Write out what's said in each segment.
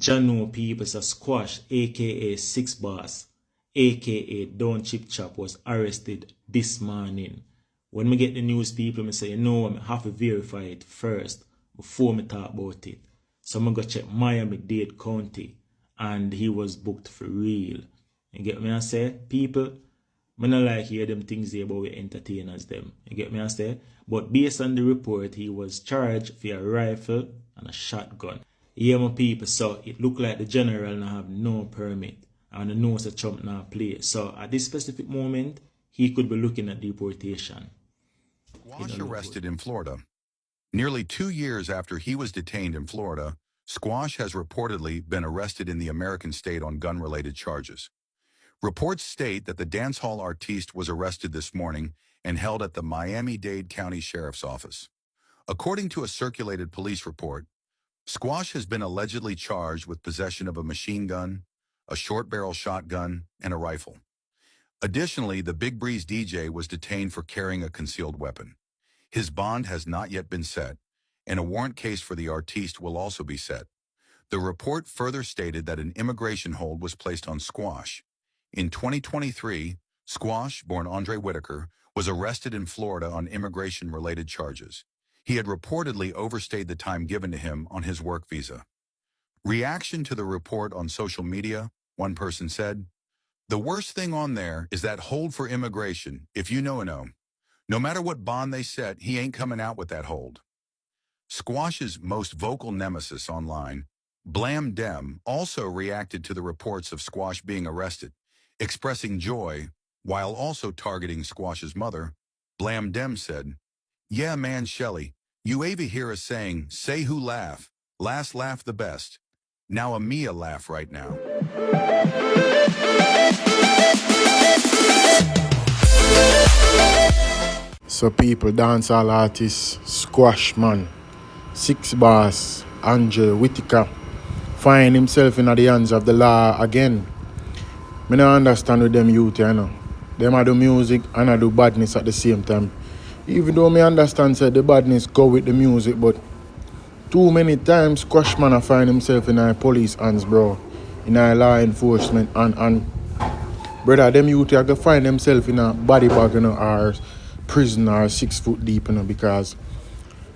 Jano people, so Squash, aka Six Boss, aka Don't Chip Chop, was arrested this morning. When me get the news, people, me say, you know, I have to verify it first before me talk about it. So I'm going to check Miami-Dade County, and he was booked for real. You get me I say? People, I don't like hear them things there about we entertainers them. You get me I say? But based on the report, he was charged for a rifle and a shotgun. Yeah, my people, so it looked like the general now have no permit and the knows that Trump now play. So at this specific moment, he could be looking at deportation. Squash arrested in Florida. Nearly 2 years after he was detained in Florida, Squash has reportedly been arrested in the American state on gun-related charges. Reports state that the dancehall artiste was arrested this morning and held at the Miami-Dade County Sheriff's Office. According to a circulated police report, Squash has been allegedly charged with possession of a machine gun, a short-barrel shotgun, and a rifle. Additionally, the Big Breeze DJ was detained for carrying a concealed weapon. His bond has not yet been set, and a warrant case for the artiste will also be set. The report further stated that an immigration hold was placed on Squash. In 2023, Squash, born Andre Whitaker, was arrested in Florida on immigration-related charges. He had reportedly overstayed the time given to him on his work visa. Reaction to the report on social media, one person said, "The worst thing on there is that hold for immigration, if you know. No matter what bond they set, he ain't coming out with that hold." Squash's most vocal nemesis online, Blam Dem, also reacted to the reports of Squash being arrested, expressing joy while also targeting Squash's mother. Blam Dem said, "Yeah, man, Shelly, you ever hear a saying, say who laugh, last laugh the best. Now a Mia laugh right now." So people, dancehall artists, Squash man, Six Boss, Andre Whitaker, find himself in the hands of the law again. I don't understand with them youth, you know. Them I do music and I do badness at the same time. Even though I understand say the badness go with the music, but too many times Squash man I find himself in a police hands, bro. In a law enforcement and brother, them youth are gonna find themselves in a body bag, you know, or prison or 6 foot deep, you know, because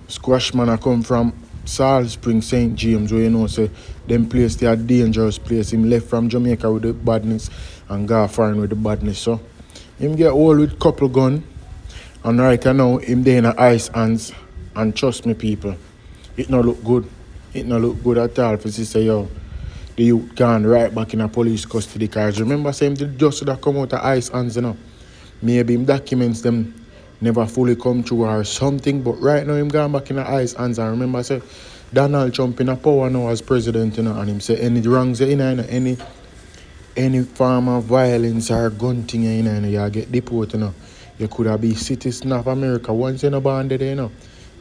Squash man I come from Salt Spring, St. James, where you know say them place they are dangerous place. Him left from Jamaica with the badness and go foreign with the badness. So him get old with couple gun, and right now him there in a ice hands, and trust me people, it no look good. It no look good at all for say yo, the youth gone right back in a police custody. Cause remember say him just that come out of ice hands, you know. Maybe him documents them never fully come true or something, but right now him gone back in the ice hands. And remember say Donald Trump in a power now as president, you know, and him say any wrongs in any form of violence or gun thing, you know, you get deported, you know. You could have been citizen of America once in a band there, you know.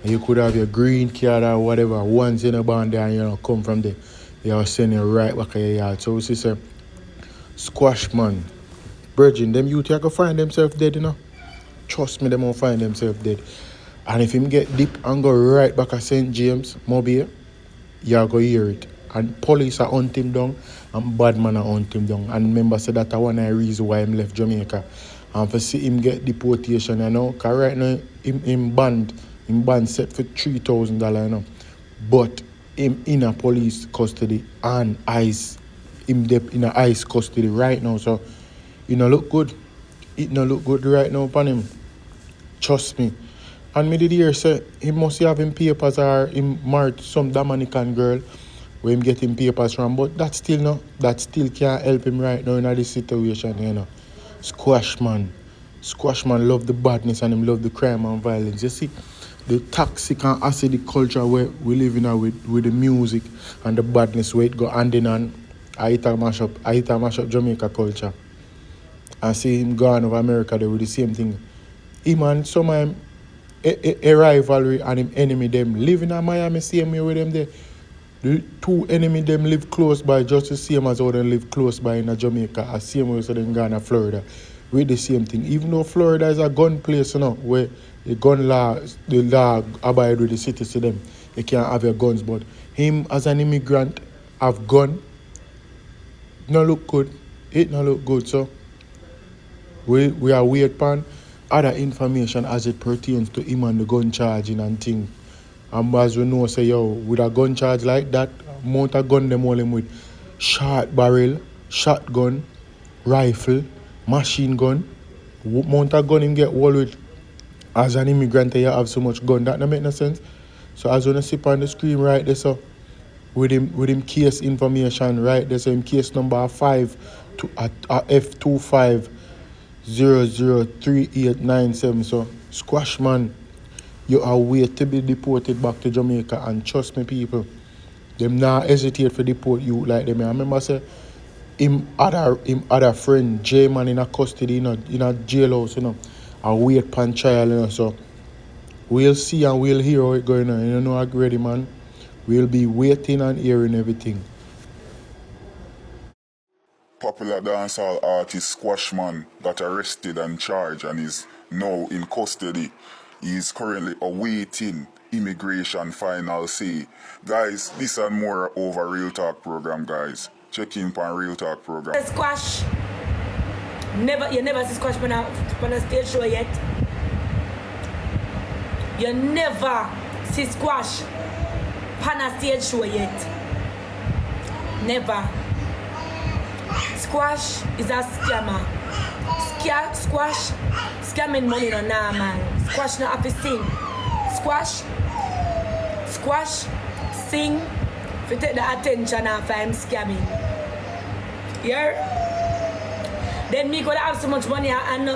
And you could have your green card or whatever once in a band there, and you know, come from there. You'll send you right back to your yard. So we say Squash man, Virgin, them youth you can find themselves dead, you know. Trust me, them will find themselves dead. And if him get deep and go right back at St. James, Mobile, you're going to hear it. And police are hunt him down, and bad man are hunt him down. And remember, say that's one of the reasons why him left Jamaica. And for see him get deportation, you know, because right now, him banned set for $3,000, you know. But him in a police custody and ICE, him in a ICE custody right now. So, it no look good. It no look good right now upon him. Trust me. And me did hear say he must have him papers or him married some Dominican girl where him get him papers from, but that still can't help him right now in this situation, you know. Squash man love the badness and him love the crime and violence. You see, the toxic and acidic culture where we live in with the music and the badness where it go hand in hand, I mash up Jamaica culture. And see him gone over America there with the same thing. Him and some of him a rivalry and him enemy them living in Miami same way with them there. The two enemy them live close by just the same as how they live close by in Jamaica, as same way as them gone to Florida. With the same thing. Even though Florida is a gun place, you know, where the law abide with the citizens them. They can't have your guns, but him as an immigrant have gun. No look good. It no look good. So we are wait upon other information as it pertains to him and the gun charging and thing. And as we know, say yo, with a gun charge like that, amount of gun them all him with short barrel, shotgun, rifle, machine gun. Amount of gun him get all with. As an immigrant, you have so much gun that don't make no sense. So as when you see on the screen right there, so with him case information right there, so him case number 5 to F25003897. So squash man, you are wait to be deported back to Jamaica, and trust me people, them not hesitate for deport you like them. I remember say him other friend J man in a custody in a jailhouse, you know, and wait pan trial, you know. So we'll see and we'll hear how it going on. You know, I'm ready, man. We'll be waiting and hearing everything. Popular dancehall artist Squashman got arrested and charged and is now in custody. He is currently awaiting immigration final say. Guys, this and more over Real Talk program, guys. Check in on Real Talk program. Squash. You never see Squash on a stage show yet. You never see Squash on a stage show yet. Never. Squash is a scammer. Squash scamming money no nah, man. Squash not have to sing. Squash sing to take the attention off him scamming. Yeah? Then me gonna have so much money and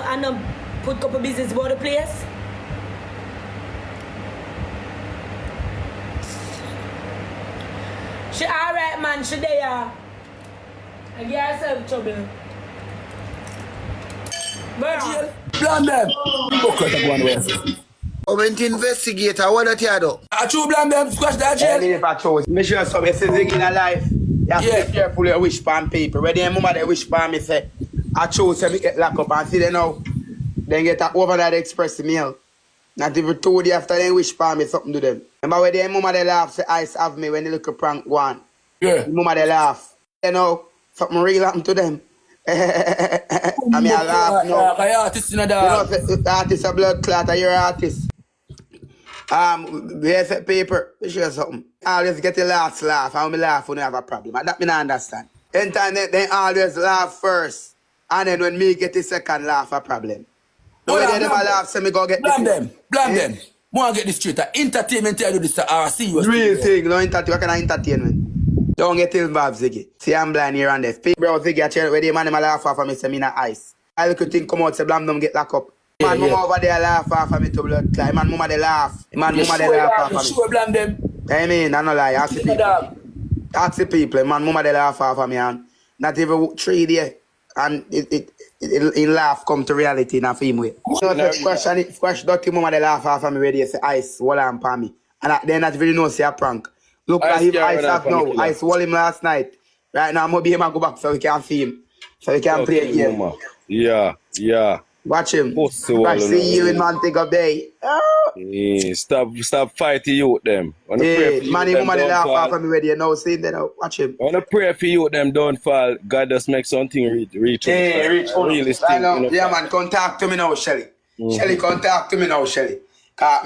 put couple business about the place. She alright, man, she there. I get herself trouble. Bro. Blame them. Look at the one way. I went to investigate. What that you do? I true blame them. Squash that jail. If I chose, make sure something says in a life. You have to be careful you wish pan people. When the mama they wish pan me say, I chose to get locked up and see them now. Then get a overnight express mail. Not even 2 days after they wish pan me something to them. Remember when the mama they laugh say ice have me when they look a prank one. Yeah. The mama they laugh. You know, something real happened to them. I mean I laugh now. Artist in the dog. You know, the artist a blood clot, you're an artist. We have paper, we show something. Always get the last laugh, and when I laugh, when I have a problem. That me not understand. Internet, they always laugh first, and then when me get the second laugh, a problem. No, when they laugh, so me go get blame them. Blame them. More get this straight. Entertainment tell you this serious. Real thing, no entertainment. What kind of entertainment? Don't get involved, Ziggy. See, I'm blind here and there. Bro, Ziggy, I tell you, where the man in my laugh off of me, say me not ice. I look at thing come out, say blam them get locked up. Man, mama over there laugh off of me to blood climb. Man, mama they laugh. Man, mama they laugh off of me. Sure, blame them. I mean, I no lie. Ask the people. Ask the people. Man, mama they laugh off of me and not even 3 days. And it laugh come to reality in a film way. So the squash dirty mama they laugh off of me where they say ice, wall and palm me. And then not really know say a prank. Look like him ice have now. Ice wall him last night. Right now I'm gonna be him and go back so we can see him. So we can play a game. Yeah. Watch him. Watch see you in Montego Bay. Stop fighting you with them. Yeah, man, mama they laugh off of me where they know see them now. Watch him. I wanna pray for you with them don't fall. God just make something reach. Yeah, reach. Realistic. Yeah, man, contact to me now, Shelly. Shelly, contact to me now, Shelly.